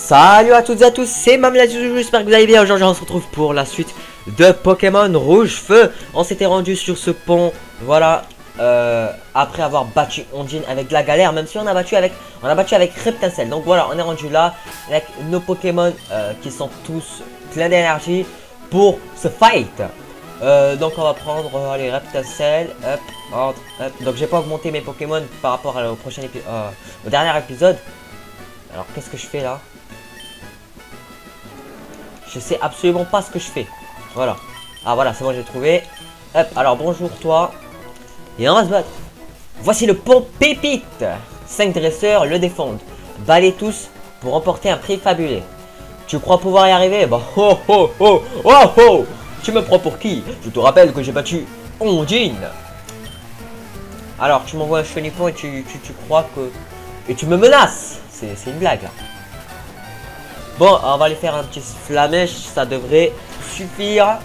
Salut à toutes et à tous, c'est Mamelazu, j'espère que vous allez bien. Aujourd'hui on se retrouve pour la suite de Pokémon Rouge Feu. On s'était rendu sur ce pont, voilà, après avoir battu Ondine avec de la galère, même si on a battu avec Reptincelle. Donc voilà, on est rendu là avec nos Pokémon qui sont tous pleins d'énergie pour ce fight. Donc on va prendre les Reptincelle, hop. Donc j'ai pas augmenté mes Pokémon par rapport au prochain au dernier épisode. Alors qu'est-ce que je fais là? Je sais absolument pas ce que je fais. Voilà. Ah voilà, c'est bon, j'ai trouvé. Hop, alors bonjour toi. Et on va se battre. Voici le pont Pépite. 5 dresseurs le défendent. Battez tous pour remporter un prix fabuleux. Tu crois pouvoir y arriver? Bah oh oh oh oh oh. Tu me prends pour qui? Je te rappelle que j'ai battu Ondine. Alors tu m'envoies un chenipon et tu crois que... Et tu me menaces. C'est une blague là. Bon, on va aller faire un petit flamèche, ça devrait suffire.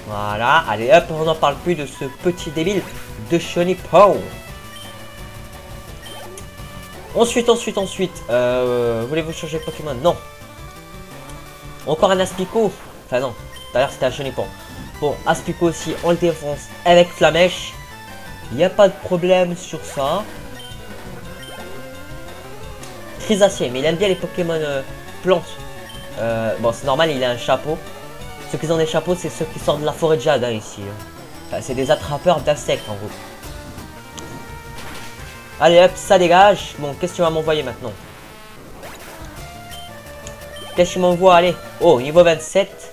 Voilà, allez hop, on n'en parle plus de ce petit débile de chenipon. Ensuite, voulez-vous changer de Pokémon? Non. Encore un Aspico? Enfin non, tout à l'heure c'était un chenipon. Bon, Aspico aussi, on le défonce avec flamèche. Il n'y a pas de problème sur ça. Trisacier, mais il aime bien les Pokémon plantes. Bon, c'est normal, il a un chapeau. Ceux qui ont des chapeaux, c'est ceux qui sortent de la forêt de jade, hein, ici. Enfin, c'est des attrapeurs d'insectes, en gros. Allez, hop, ça dégage. Bon, qu'est-ce que tu vas m'envoyer maintenant? Qu'est-ce que tu m'envoies? Allez. Oh, niveau 27.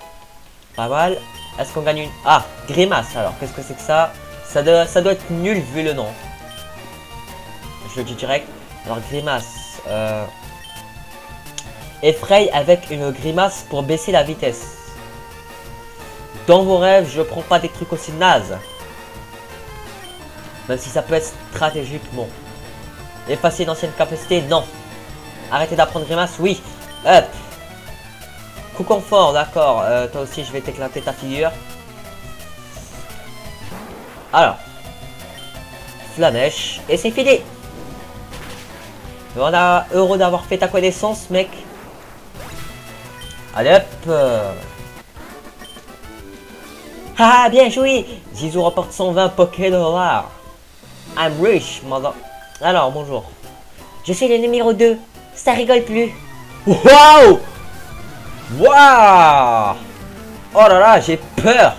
Pas mal. Est-ce qu'on gagne une... Ah, grimace, alors. Qu'est-ce que c'est que ça? Ça doit être nul, vu le nom. Je le dis direct. Alors, grimace. Effraye avec une grimace pour baisser la vitesse. Dans vos rêves, je prends pas des trucs aussi nazes. Même si ça peut être stratégiquement. Effacer d'anciennes capacités, non. Arrêtez d'apprendre grimace, oui. Hop. Coup confort, d'accord. Toi aussi, je vais t'éclater ta figure. Alors. Flamèche. Et c'est fini. On a heureux d'avoir fait ta connaissance, mec. Allez hop. Ah, bien joué. Zizou remporte 120 $. I'm rich, mother. Alors, bonjour. Je suis le numéro 2. Ça rigole plus. Waouh. Waouh. Oh là là, j'ai peur.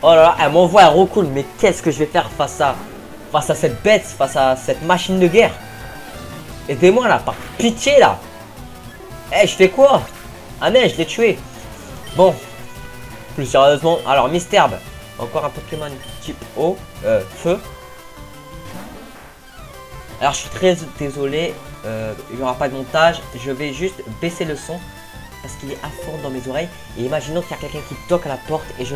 Oh là là, elle m'envoie un recoul. Mais qu'est-ce que je vais faire face à cette bête, face à cette machine de guerre? Aidez-moi là, par pitié là. Eh, je fais quoi? Ah mais je l'ai tué. Bon, plus sérieusement, alors Misterbe, encore un Pokémon type eau, feu. Alors je suis très désolé, il n'y aura pas de montage. Je vais juste baisser le son parce qu'il est à fond dans mes oreilles. Et imaginons qu'il y a quelqu'un qui toque à la porte et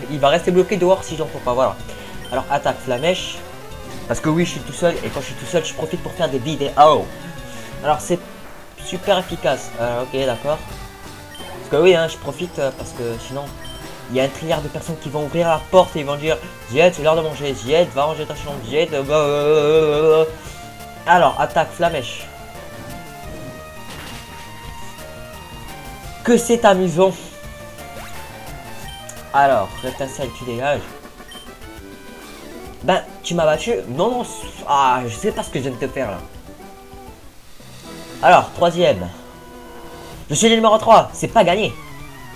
il va rester bloqué dehors si j'entends pas. Voilà. Alors attaque flamèche. Parce que oui, je suis tout seul et quand je suis tout seul, je profite pour faire des vidéos. Alors c'est super efficace. Ok, d'accord. Parce que oui, hein, je profite parce que sinon, il y a un trilliard de personnes qui vont ouvrir la porte et ils vont dire Zied, c'est l'heure de manger. Zied, va ranger ta chambre. Zied. Alors, attaque flamèche. Que c'est amusant. Alors, Reptincelle, tu dégages. Ben, tu m'as battu. Non, non. Ah, je sais pas ce que je viens de te faire là. Alors, troisième. Je suis le numéro 3. C'est pas gagné.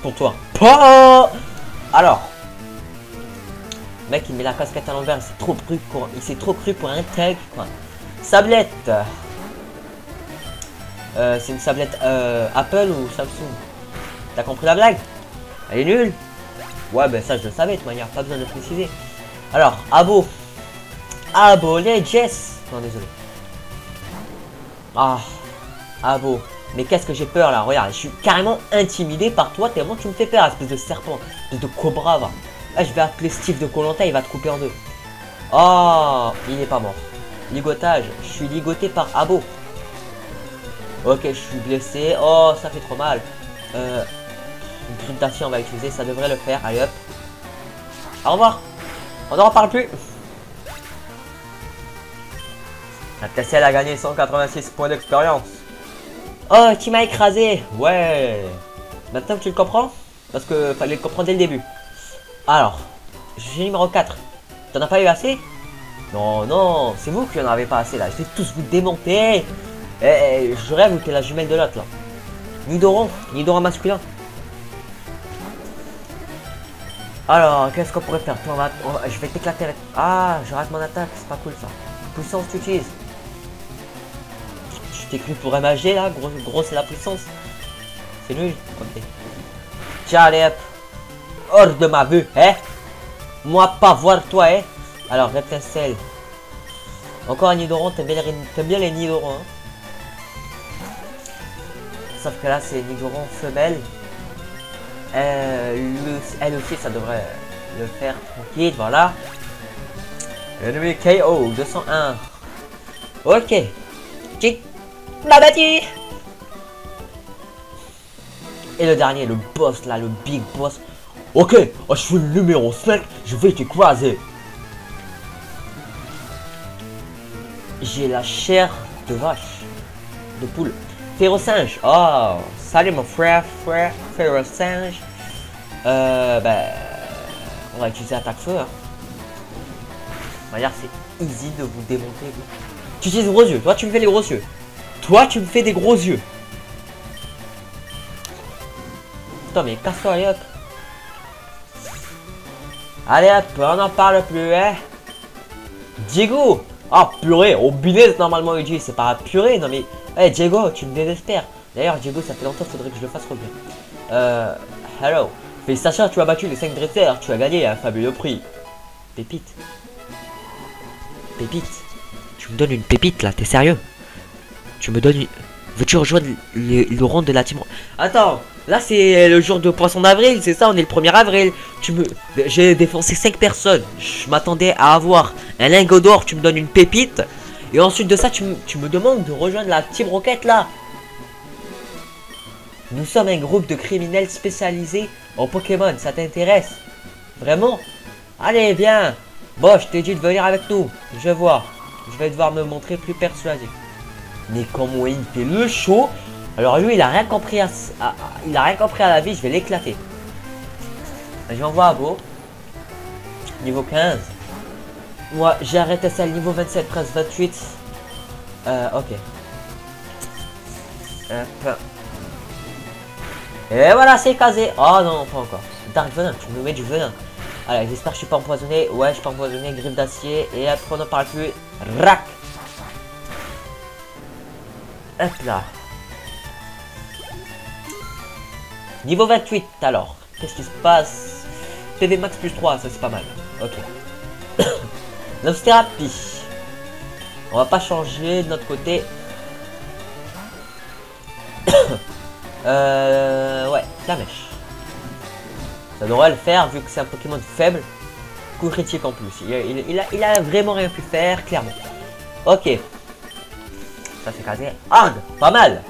Pour toi. Oh. Alors. Mec, il met la casquette à l'envers. Il s'est trop cru pour un tag, quoi. Sablette. C'est une sablette Apple ou Samsung? T'as compris la blague? Elle est nulle. Ouais, ben ça, je le savais de toute manière. Pas besoin de préciser. Alors, Abo. Abo, les Jess. Non, désolé. Ah, Abo. Mais qu'est-ce que j'ai peur là? Regarde, je suis carrément intimidé par toi tellement tu me fais peur, espèce de serpent, de cobra, va. Là, je vais appeler Steve de Koh-Lanta, il va te couper en deux. Oh, il n'est pas mort. Ligotage, je suis ligoté par Abo. Ok, je suis blessé. Oh, ça fait trop mal. Une griffe d'acier, on va utiliser, ça devrait le faire. Allez hop. Au revoir. On n'en reparle plus. La TCL a gagné 186 points d'expérience. Oh, tu m'as écrasé. Ouais. Maintenant que tu le comprends. Parce que fallait le comprendre dès le début. Alors, j'ai numéro 4. T'en as pas eu assez? Non, non, c'est vous qui en avez pas assez là. Je vais tous vous démonter. Je rêve que t'es la jumelle de l'autre là. Nidoran masculin. Alors, qu'est-ce qu'on pourrait faire? Toi, je vais t'éclater avec... Ah, je rate mon attaque, c'est pas cool ça. Puissance, tu utilises. Je t'écris pour MAG là, gros c'est la puissance. C'est nul. Ok. Tiens, allez hop. Hors de ma vue, hein. Moi pas voir toi, hein. Alors, Reptincelle. Encore un Nidoran, t'aimes bien les Nidorans, hein. Sauf que là, c'est Nidoran femelle. Elle aussi, ça devrait le faire tranquille, voilà. Ennemi KO, 201. Ok. Tu m'as battu. Et le dernier, le boss là, le big boss. Ok, je suis le numéro 5, je vais t'écraser. J'ai la chair de vache, de poule. Férocinge. Oh, salut mon frère, Férocinge. Ben, on va utiliser attaque feu. Hein. Regarde, c'est easy de vous démonter. Vous. Tu utilises gros yeux. Toi, tu me fais les gros yeux. Toi, tu me fais des gros yeux. Putain, mais casse-toi, allez hop. Allez hop, on n'en parle plus, hein. Diego. Ah, purée. Au business, normalement, il dit. C'est pas purée, non mais... Hey Diego, tu me désespères. D'ailleurs Diego, ça fait longtemps, faudrait que je le fasse revenir. Hello. Félicitations, tu as battu les 5 dresseurs. Tu as gagné un fabuleux prix. Pépite. Pépite. Tu me donnes une pépite là, t'es sérieux? Tu me donnes une... Veux-tu rejoindre le rang de la team? Attends, là c'est le jour de poisson d'avril, c'est ça, on est le 1er avril. J'ai défoncé 5 personnes. Je m'attendais à avoir un lingot d'or, tu me donnes une pépite. Et ensuite de ça, tu me demandes de rejoindre la Team Rocket là. Nous sommes un groupe de criminels spécialisés en Pokémon, ça t'intéresse? Vraiment? Allez, viens. Bon, je t'ai dit de venir avec nous. Je vois. Je vais devoir me montrer plus persuasif. Mais comment il fait le show? Alors lui, il a rien compris à la vie, je vais l'éclater. J'envoie à Beau. Niveau 15. Moi, j'ai arrêté ça le niveau 27, presque 28. Ok. Hop. Et voilà, c'est casé. Oh non, pas encore. Dark Venom, tu me mets du venin. Allez, j'espère que je suis pas empoisonné. Ouais, je suis pas empoisonné. Griffe d'acier. Et après, on n'en parle plus. Rac. Hop là. Niveau 28, alors. Qu'est-ce qui se passe? PV max plus 3, ça c'est pas mal. Ok. Thérapie. On va pas changer de notre côté. Ouais, la mèche. Ça devrait le faire vu que c'est un Pokémon faible. Coup critique en plus. Il a vraiment rien pu faire, clairement. Ok. Ça c'est casé. Hard, pas mal.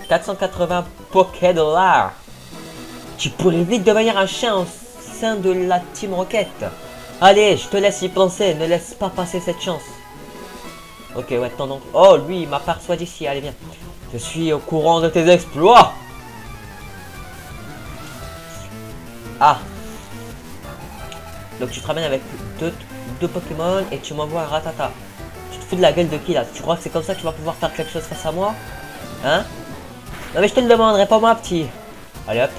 480 Poké-dollars. Tu pourrais vite devenir un chien au sein de la Team Rocket. Allez, je te laisse y penser, ne laisse pas passer cette chance. Ok, ouais, ton oncle. Oh, lui, il m'a persuadé d'ici, allez, viens. Je suis au courant de tes exploits. Ah. Donc tu te ramènes avec deux Pokémon et tu m'envoies un Ratata. Tu te fous de la gueule de qui là? Tu crois que c'est comme ça que tu vas pouvoir faire quelque chose face à moi? Hein? Non mais je te le demanderai pas moi petit. Allez hop.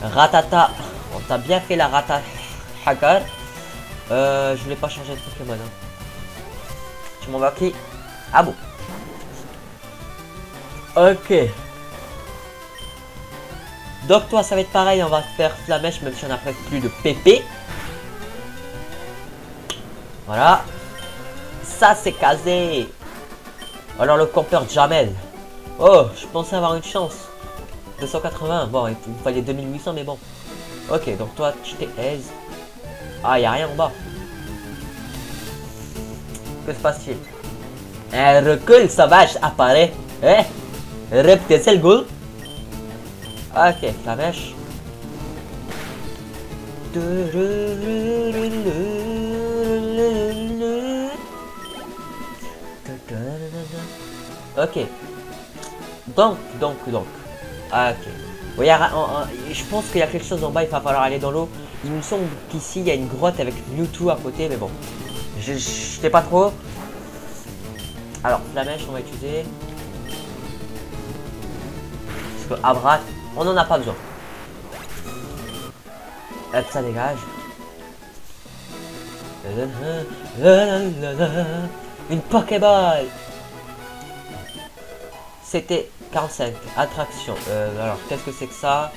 Ratata. On t'a bien fait la Ratata. Hagar. Je voulais pas changer de Pokémon. Hein. Tu m'envoies qui? Ah bon. Ok. Donc toi ça va être pareil, on va faire Flamèche même si on a presque plus de PP. Voilà. Ça c'est casé. Alors le campeur Jamel. Oh, je pensais avoir une chance. 280, bon il fallait 2800 mais bon. Ok, donc toi tu t'es aise. Ah, y a rien en bas. Que se passe-t-il? Un recul sauvage apparaît. Hein? Reptile Ghoul. Ok, Flamèche. Ok. Donc. Ah, ok. Bon, je pense qu'il y a quelque chose en bas, il va falloir aller dans l'eau. Il me semble qu'ici, il y a une grotte avec Mewtwo à côté, mais bon. Je sais pas trop. Alors, la mèche, on va utiliser. Parce que Abra, on en a pas besoin. Hop, ça dégage. Une Pokéball. C'était 45. Attraction. Alors, qu'est-ce que c'est que ça?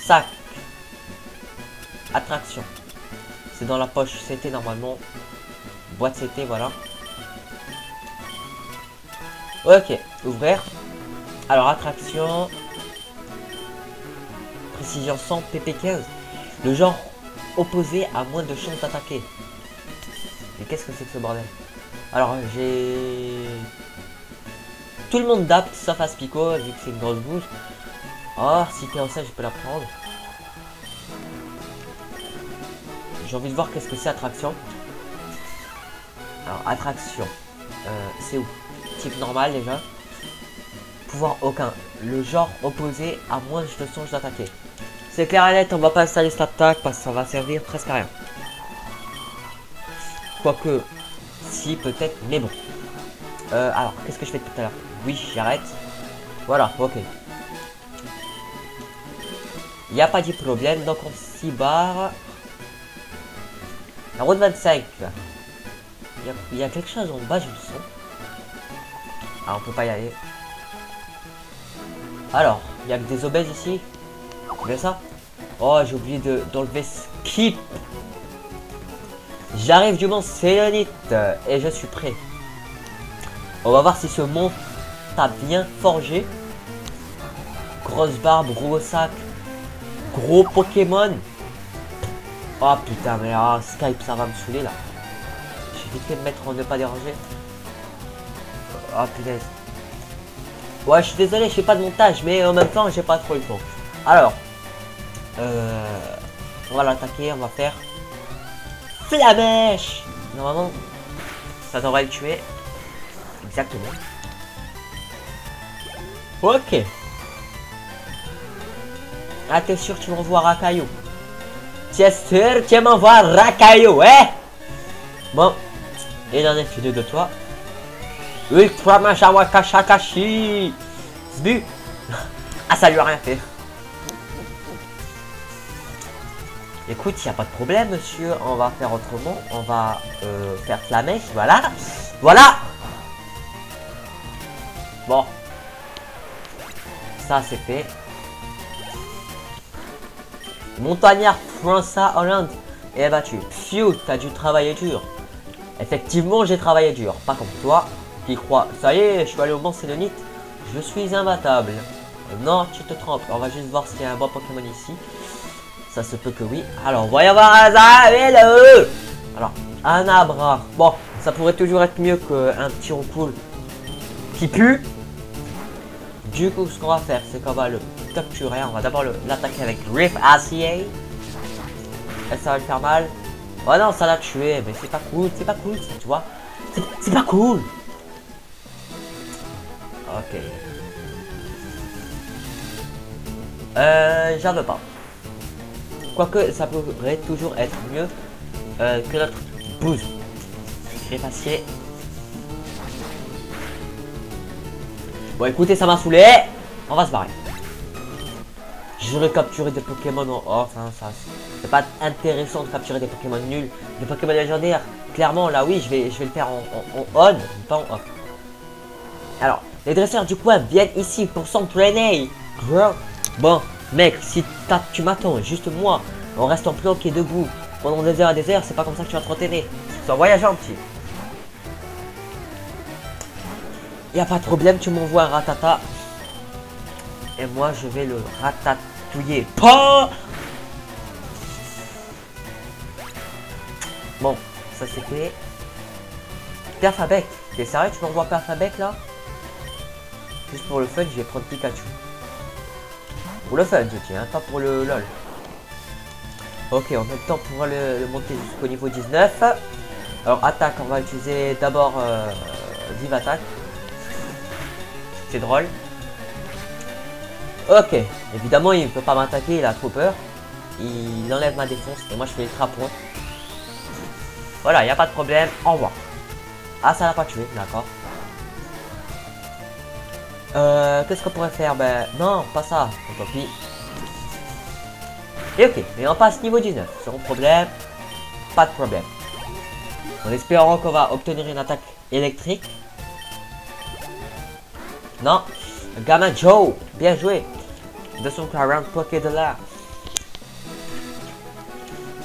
Sac. Attraction. C'est dans la poche CT normalement. Boîte CT, voilà. Ok, ouvrir. Alors, attraction. Précision 100, PP15. Le genre opposé a moins de chances d'attaquer. Mais qu'est-ce que c'est que ce bordel? Alors, j'ai... Tout le monde d'apte sauf Aspico, vu que c'est une grosse bouche. Oh, si t'es en ça, je peux la prendre. J'ai envie de voir qu'est-ce que c'est attraction. Alors, attraction. C'est où? Type normal déjà. Pouvoir aucun. Le genre opposé a moins de chances d'attaquer. C'est clair et net, on va pas installer cette attaque parce que ça va servir presque à rien. Quoique, si peut-être, mais bon. Alors, qu'est-ce que je fais tout à l'heure? Oui, j'arrête. Voilà, ok. Il n'y a pas de problème, donc on s'y barre. La route 25. Il y a quelque chose en bas, je le sens. Ah, on peut pas y aller. Alors, il y a que des obèses ici. C'est bien ça? Oh, j'ai oublié d'enlever skip. J'arrive du mont Sélénite et je suis prêt. On va voir si ce mont t'a bien forgé. Grosse barbe, gros sac, gros Pokémon. Oh putain, mais là, Skype, ça va me saouler là. J'ai vite fait de mettre en ne pas déranger. Oh punaise. Ouais, je suis désolé, je fais pas de montage, mais en même temps, j'ai pas trop le temps. Alors, on va l'attaquer, on va faire Flamèche. Normalement, ça devrait le tuer. Exactement. Ok. Ah, t'es sûr que tu m'envoies Rakaio? T'es sûr que tu m'envoies Rakaio, hein? Bon, il en est fini de toi. Ultra Majawa Kashakashi. Zbu. Ah, ça lui a rien fait. Écoute, il n'y a pas de problème, monsieur. On va faire autrement. On va faire Flamèche. Voilà. Voilà. Bon. Ça, c'est fait. Montagnard François Hollande est battu. Phew, t'as dû travailler dur. Effectivement, j'ai travaillé dur. Pas comme toi, qui croit. Ça y est, je suis allé au Mont Sélénite. Je suis imbattable. Non, tu te trompes. On va juste voir s'il y a un bon Pokémon ici. Ça se peut que oui. Alors, voyons voir un Hello. Alors, un Abra. Bon, ça pourrait toujours être mieux qu'un petit Roncoul qui pue. Du coup, ce qu'on va faire, c'est qu'on va le capturer. On va d'abord l'attaquer avec Riff Acier. Et ça va le faire mal. Oh non, ça l'a tué, mais c'est pas cool, ça, tu vois. C'est pas cool. Ok. J'en veux pas. Quoique, ça pourrait toujours être mieux que notre bouse. Riff Acier. Bon, écoutez, ça m'a saoulé. On va se barrer. J'aurais capturé des Pokémon en off, hein, ça. C'est pas intéressant de capturer des Pokémon nuls. Des Pokémon légendaires, clairement, là, oui, je vais le faire en on, pas en off. Alors, les dresseurs du coin viennent ici pour s'entraîner. Bon, mec, si tu m'attends, juste moi, on reste en planqué debout pendant des heures et des heures, c'est pas comme ça que tu vas t'entraîner. C'est un voyage gentil. Y a pas de problème, tu m'envoies un Ratata. Et moi, je vais le ratatouiller. Pas. Bon, ça c'est fait. Perfabec. T'es sérieux, tu m'envoies Perfabec là? Juste pour le fun, je vais prendre Pikachu. Pour le fun, je tiens, pas pour le lol. Ok, on a le temps pour le monter jusqu'au niveau 19. Alors, attaque, on va utiliser d'abord Vive Attaque. C'est drôle. Ok, évidemment il peut pas m'attaquer, il a trop peur. Il enlève ma défense et moi je fais les trapons. Voilà, il n'y a pas de problème, au revoir. Ah, ça l'a pas tué, d'accord. Qu'est-ce qu'on pourrait faire? Ben non, pas ça, tant pis. Et ok, mais on passe niveau 19, sans problème, pas de problème. En espérant qu'on va obtenir une attaque électrique. Non, Gamin Joe, bien joué. 240 Poké $.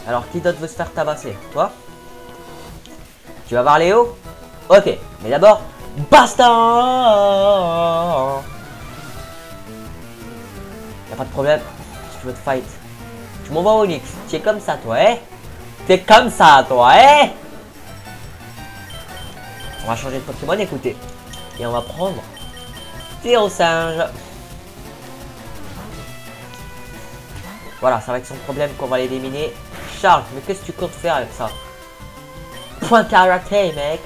Alors, qui d'autre veut se faire tabasser? Toi? Tu vas voir Léo? Ok, mais d'abord, basta! Y'a pas de problème, si tu veux te fight. Tu m'envoies Onyx, tu es comme ça toi, hein? T'es comme ça toi, hein? On va changer de Pokémon, écoutez. Et on va prendre Tir au singe. Voilà, ça va être son problème qu'on va l'éliminer. Charles, mais qu'est-ce que tu comptes faire avec ça? Point karaté, mec.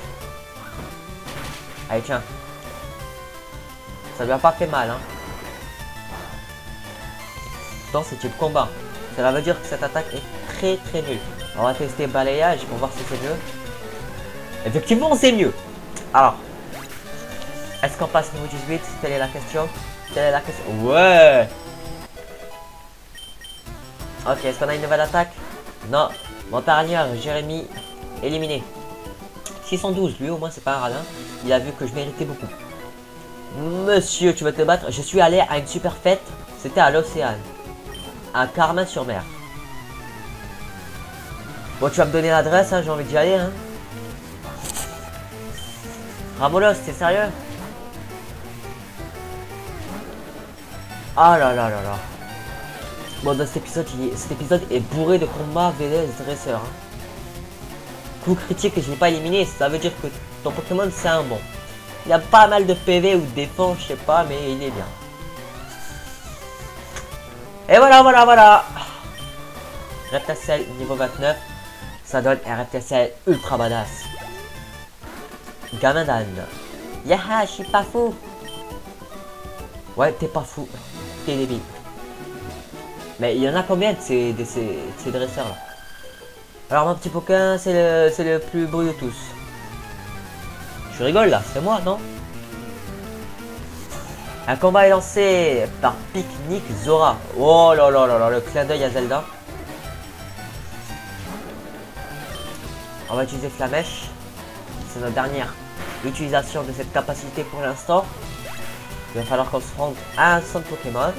Allez, tiens. Ça lui a pas fait mal, hein. Pourtant, c'est le combat. Cela veut dire que cette attaque est très très nulle. On va tester balayage pour voir si c'est mieux. Effectivement, c'est mieux. Alors, est-ce qu'on passe niveau 18? Telle est la question. Telle est la question. Ouais. Ok, est-ce qu'on a une nouvelle attaque? Non. Montagnard, Jérémy, éliminé. 612, lui au moins c'est pas un radin. Il a vu que je méritais beaucoup. Monsieur, tu veux te battre? Je suis allé à une super fête. C'était à l'Océane. À Carmin-sur-Mer. Bon, tu vas me donner l'adresse, hein, j'ai envie d'y aller. Hein. Ramolos, t'es sérieux? Ah là là là là. Bon, dans cet épisode est bourré de combats VS dresseurs. Hein. Coup critique que je n'ai pas éliminé, ça veut dire que ton Pokémon c'est un bon. Il a pas mal de PV ou de défense, je sais pas, mais il est bien. Et voilà, voilà. Reptacel niveau 29, ça donne un Reptacel ultra badass. Gamin d'âne. Yaha, je suis pas fou. Ouais, t'es pas fou. T'es débile. Mais il y en a combien de ces dresseurs là? Alors mon petit Pokémon, c'est le plus beau de tous. Je rigole là, c'est moi, non? Un combat est lancé par Picnic Zora. Oh là là là là, le clin d'œil à Zelda. On va utiliser Flamèche. C'est notre dernière utilisation de cette capacité pour l'instant. Il va falloir qu'on se rende à un centre Pokémon.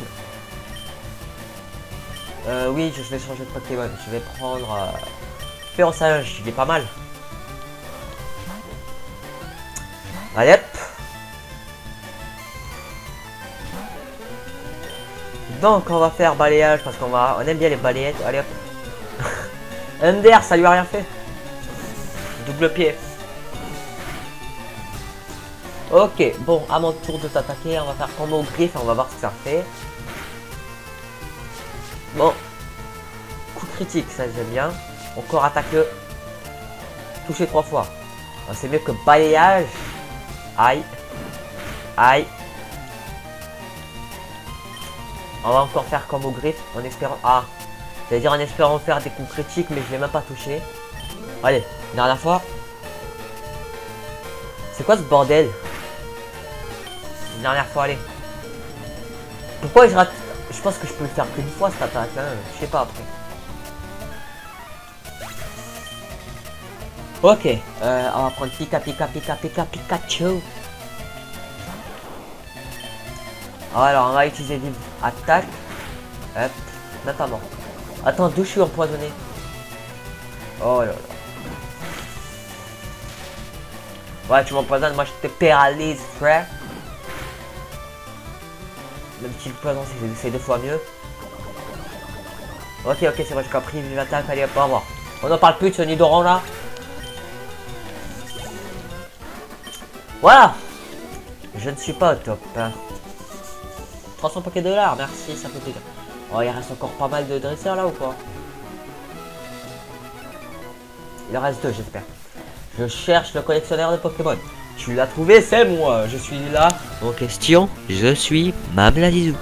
Oui, je vais changer de Pokémon. Je vais prendre Féroçage, il est pas mal. Allez hop. Donc on va faire balayage parce on aime bien les balayettes. Allez hop. MDR, ça lui a rien fait. Double pied. Ok, bon, à mon tour de t'attaquer, on va faire combo griffe et on va voir ce que ça fait. Bon. Coup critique, ça j'aime bien. Encore attaque-le. Toucher 3 fois. C'est mieux que balayage. Aïe. Aïe. On va encore faire combo griffe en espérant... Ah. J'allais dire en espérant faire des coups critiques, mais je l'ai même pas touché. Allez, dernière fois. C'est quoi ce bordel? Une dernière fois, allez. Pourquoi je rate? Je pense que je peux le faire qu'une fois cette attaque, hein. Je sais pas après. Ok, on va prendre Pikachu. Alors, on va utiliser vive attaque. Hop, même pas mort. Attends, d'où je suis empoisonné? Oh là là. Ouais, tu m'empoisonnes, moi je te pénalise, frère. Même si le poison c'est 2 fois mieux. Ok, c'est bon, j'ai compris, vive attaque, allez hop, au revoir. On n'en parle plus de ce Nidoran là. Voilà. Je ne suis pas au top. Hein. 300 Poké $, merci, ça fait plaisir. Oh, il reste encore pas mal de dresseurs là ou quoi? Il en reste 2, j'espère. Je cherche le collectionneur de Pokémon. Tu l'as trouvé, c'est moi. Je suis là en question. Je suis Mamladizou.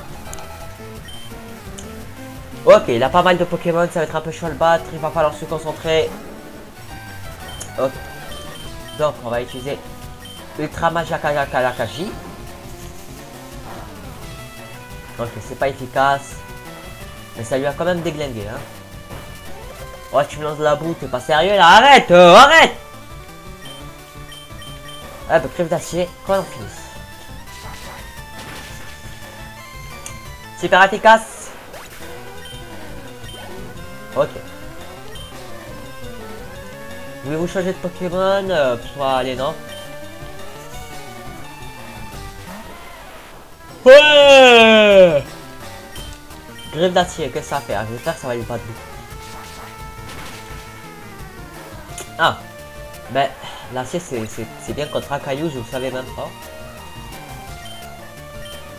Ok, il a pas mal de Pokémon, ça va être un peu chaud à le battre, il va falloir se concentrer. Ok. Donc on va utiliser Ultra Majakalakaji. Ok, c'est pas efficace. Mais ça lui a quand même déglingué, hein. Oh, tu me lances de la boue, t'es pas sérieux là. Arrête, arrête. Ah bah crève d'acier, qu'on en finisse. Super efficace. Ok. Voulez-vous changer de Pokémon allez, non. Ouais. Griffe d'acier, qu'est-ce que ça fait? J'espère que ça va lui pas de bout. Ah. Ben, l'acier c'est bien contre un caillou, je le savais même pas.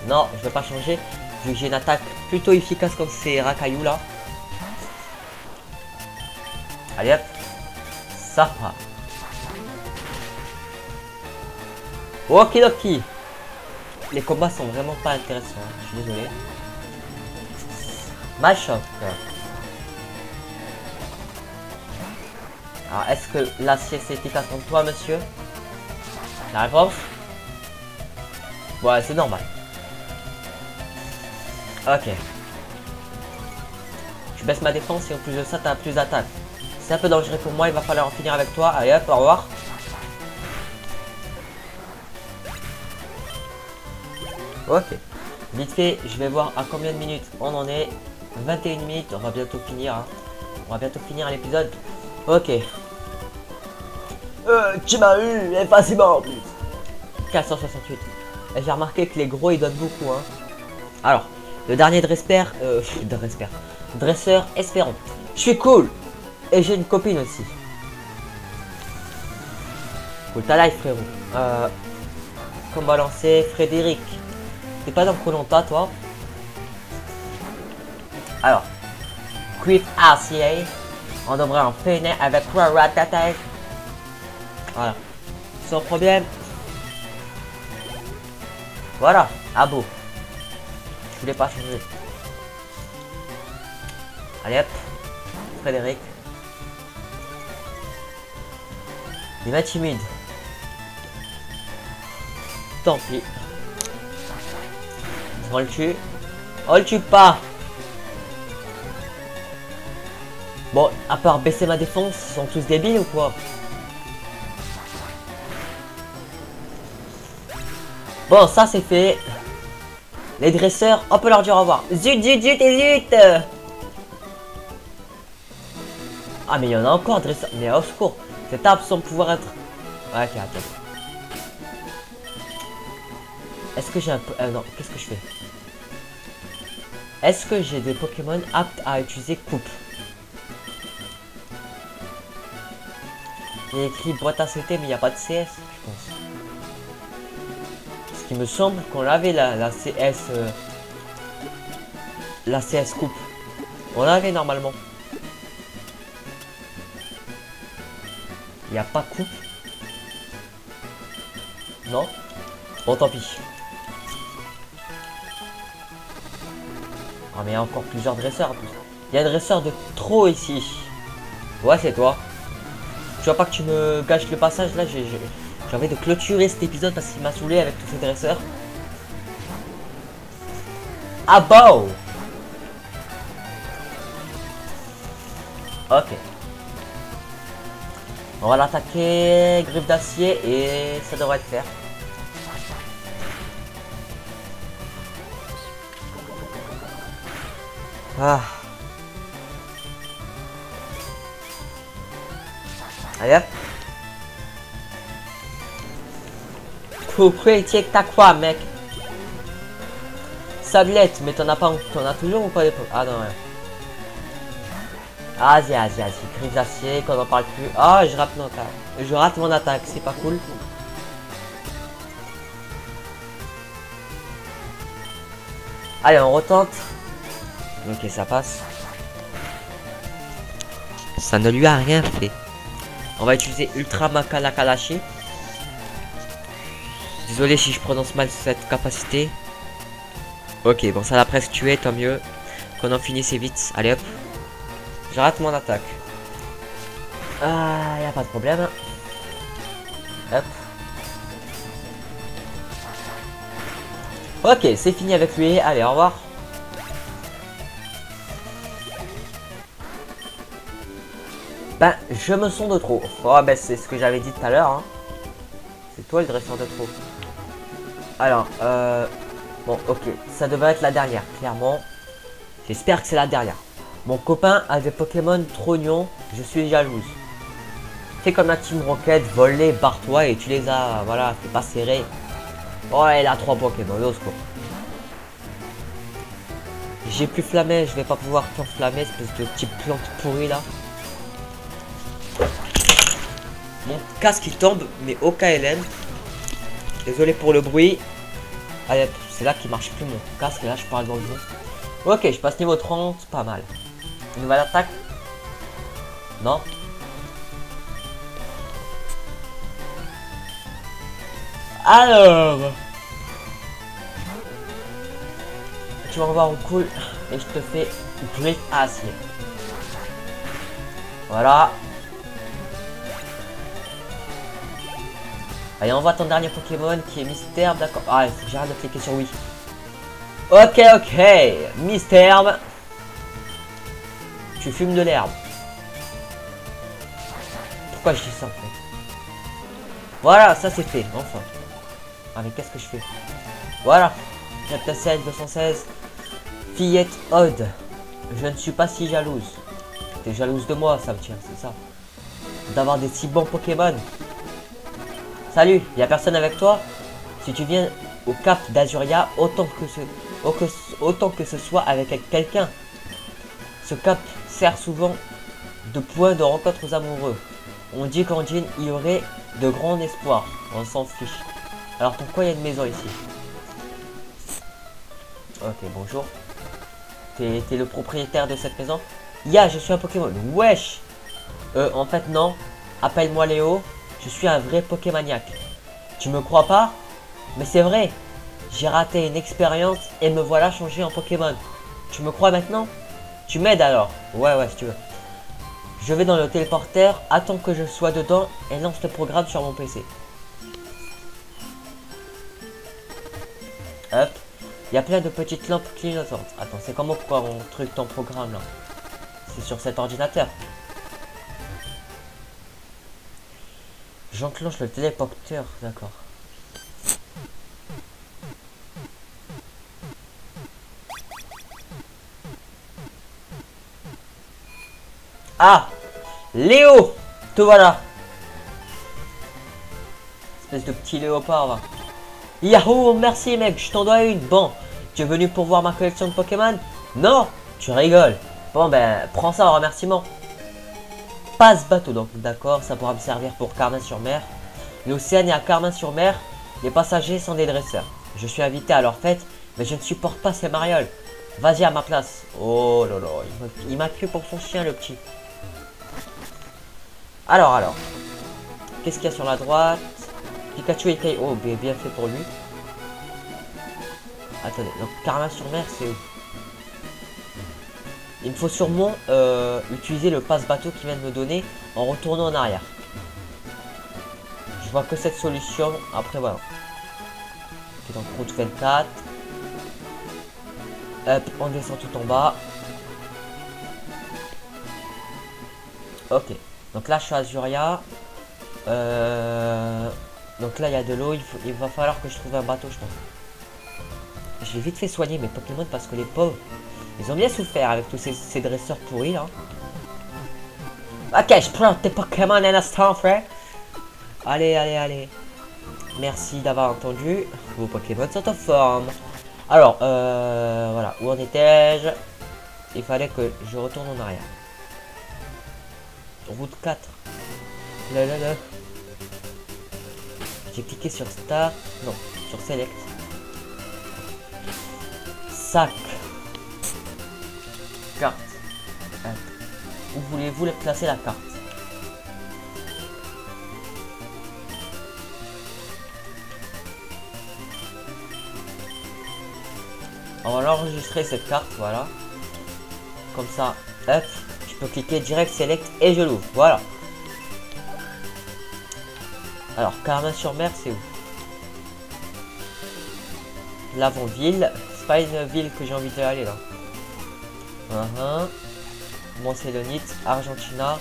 Non, je vais pas changer. Vu que j'ai une attaque plutôt efficace contre ces racailloux là. Allez hop. Ça part. Okidoki. Les combats sont vraiment pas intéressants, hein. Je suis désolé. Machoc. Alors, est-ce que l'acier c'est efficace contre toi, monsieur? La réponse? Ouais, c'est normal. Ok. Je baisse ma défense et en plus de ça, t'as plus d'attaque. C'est un peu dangereux pour moi, il va falloir en finir avec toi. Allez hop, au revoir. Ok. Vite fait, je vais voir à combien de minutes on en est. 21 minutes, on va bientôt finir. Hein. On va bientôt finir l'épisode. Ok. Tu m'as eu, et facilement en plus. 468. J'ai remarqué que les gros ils donnent beaucoup. Hein. Alors, le dernier dresseur espérant. Je suis cool. Et j'ai une copine aussi. Cool, ta life frérot. Combat lancé, Frédéric. T'es pas dans Koh-Lanta toi? Alors, Quick RCA. On devrait en finir avec Ratatata. Voilà. Sans problème. Voilà. Ah beau. Je voulais pas changer. Allez hop. Frédéric. Il va timide. Tant pis. On le tue. On le tue pas. Bon, à part baisser ma défense, ils sont tous débiles ou quoi? Bon, ça c'est fait. Les dresseurs, on peut leur dire au revoir. Zut, zut, zut et zut. Ah mais il y en a encore dresseurs. Mais au secours. Cette arbre semble pouvoir être... Ok, attends. Est-ce que j'ai un peu... non, qu'est-ce que je fais? Est-ce que j'ai des Pokémon aptes à utiliser coupe? Il y a écrit boîte à CT mais il n'y a pas de CS, je pense. Parce qu'il me semble qu'on avait la CS... la CS coupe. On l'avait normalement. Il n'y a pas coupe. Non? Bon, tant pis. Ah, mais il y a encore plusieurs dresseurs en plus. Il y a un dresseur de trop ici. Ouais, c'est toi. Tu vois pas que tu me gâches le passage là? J'ai envie de clôturer cet épisode parce qu'il m'a saoulé avec tous ces dresseurs. Ah bon. Ok. On va l'attaquer, griffe d'acier et ça devrait le faire. Ah. Allez hop. Pourquoi tu t'as quoi mec? Sablette, mais t'en as pas, t'en as toujours ou pas des... Ah non ouais. Vas-y, griffe d'acier, qu'on en parle plus. Ah, je rate mon attaque, c'est pas cool. Allez, on retente. Ok, ça passe. Ça ne lui a rien fait. On va utiliser Ultra Makalakalashi. Désolé si je prononce mal cette capacité. Ok, bon, ça l'a presque tué, tant mieux. Qu'on en finisse vite. Allez hop. Je rate mon attaque. Ah, y a pas de problème. Hop. Ok, c'est fini avec lui. Allez, au revoir. Ben, je me sens de trop. Oh, ben, c'est ce que j'avais dit tout à l'heure. Hein. C'est toi le dresseur de trop. Alors, bon, ok. Ça devrait être la dernière, clairement. J'espère que c'est la dernière. Mon copain a des Pokémon trognons. Je suis jalouse. Fais comme la Team Rocket, vole-les, barre-toi et tu les as. Voilà, c'est pas serré. Oh, elle a 3 Pokémon, au secours. J'ai plus flammé, je vais pas pouvoir t'enflammer, espèce de petite plante pourrie là. Mon casque il tombe, mais au KLM. Désolé pour le bruit. Allez, c'est là qu'il marche plus mon casque et là je parle dans le vent. Ok, je passe niveau 30, pas mal. Une nouvelle attaque? Non? Alors, tu vas revoir au cool et je te fais griffe à acier. Voilà. Allez, envoie ton dernier Pokémon qui est Mystère, d'accord. Ah, il faut que j'arrête de cliquer sur oui. Ok, ok. Mystère. Tu fumes de l'herbe. Pourquoi je dis ça en fait? Voilà, ça c'est fait, enfin. Ah, mais qu'est-ce que je fais? Voilà. Chapter 7, 216. Fillette Odd. Je ne suis pas si jalouse. T'es jalouse de moi, ça me tient, c'est ça. D'avoir des si bons Pokémon. Salut, y a personne avec toi? Si tu viens au cap d'Azuria, autant que ce soit avec quelqu'un. Ce cap sert souvent de point de rencontre aux amoureux. On dit qu'en Jean, il y aurait de grands espoirs. On s'en fiche. Alors pourquoi il y a une maison ici? Ok, bonjour. T'es le propriétaire de cette maison? Ya, je suis un Pokémon. Wesh. En fait, non. Appelle-moi Léo. Je suis un vrai Pokémaniaque. Tu me crois pas? Mais c'est vrai. J'ai raté une expérience et me voilà changé en Pokémon. Tu me crois maintenant? Tu m'aides alors? Ouais, si tu veux. Je vais dans le téléporteur, attends que je sois dedans et lance le programme sur mon PC. Hop. Il y a plein de petites lampes clignotantes. Attends, c'est comment pourquoi on truc ton programme là? C'est sur cet ordinateur. J'enclenche le téléporteur, d'accord. Ah! Léo! Te voilà! Espèce de petit léopard va. Yahoo! Merci mec, je t'en dois une. Bon, tu es venu pour voir ma collection de Pokémon? Non! Tu rigoles. Bon ben, prends ça en remerciement. Passe-bateau, donc d'accord, ça pourra me servir pour Carmin-sur-Mer. L'Océane est à Carmin-sur-Mer. Les passagers sont des dresseurs. Je suis invité à leur fête, mais je ne supporte pas ces marioles. Vas-y à ma place. Oh là là, il m'a cru pour son chien le petit. Alors. Qu'est-ce qu'il y a sur la droite? Pikachu et Kai. Oh, bien fait pour lui. Attendez, donc Carmin-sur-Mer, c'est où? Il me faut sûrement utiliser le passe-bateau qu'il vient de me donner en retournant en arrière. Je vois que cette solution. Après, voilà. Ok, donc route 24. Hop, on descend tout en bas. Ok. Donc là, je suis à Azuria. Donc là, il y a de l'eau. Il va falloir que je trouve un bateau, je pense. J'ai vite fait soigner mes Pokémon parce que les pauvres, ils ont bien souffert avec tous ces dresseurs pourris là. Ok, je prends tes Pokémon un instant, frère. Allez. Merci d'avoir entendu. Vos Pokémon sont en forme. Alors, voilà. Où en étais-je? Il fallait que je retourne en arrière. Route 4. Là. J'ai cliqué sur Start. Non, sur Select. Sac. Carte. Où voulez-vous placer la carte? On va l'enregistrer cette carte, voilà. comme ça, hop, je peux cliquer direct select et je l'ouvre. Voilà. Alors, Carmin-sur-Mer, c'est où? Lavonville. C'est pas une ville que j'ai envie d'aller là. Montsélénite, Argentina,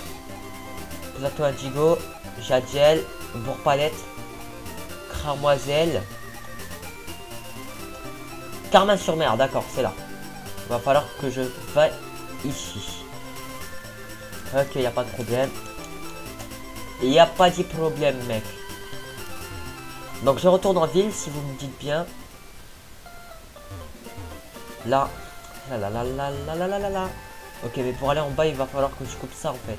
Plateau Indigo, Jadiel, Bourg-Palette, Cramoiselle, Carmin-sur-Mer, d'accord, c'est là. Il va falloir que je vais ici. Ok, il n'y a pas de problème. Il n'y a pas de problème, mec. Donc je retourne en ville, si vous me dites bien. Là. Là. Ok, mais pour aller en bas, il va falloir que je coupe ça, en fait.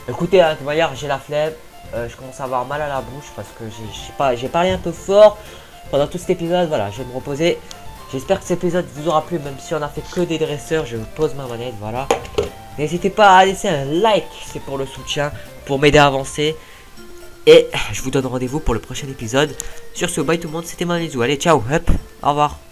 Écoutez, hein, de toute manière, j'ai la flemme. Je commence à avoir mal à la bouche parce que j'ai parlé un peu fort pendant tout cet épisode. Voilà, je vais me reposer. J'espère que cet épisode vous aura plu, même si on a fait que des dresseurs. Je pose ma manette, voilà. N'hésitez pas à laisser un like, c'est pour le soutien, pour m'aider à avancer. Et je vous donne rendez-vous pour le prochain épisode. Sur ce, bye tout le monde, c'était Manizou. Allez, ciao, hop, au revoir.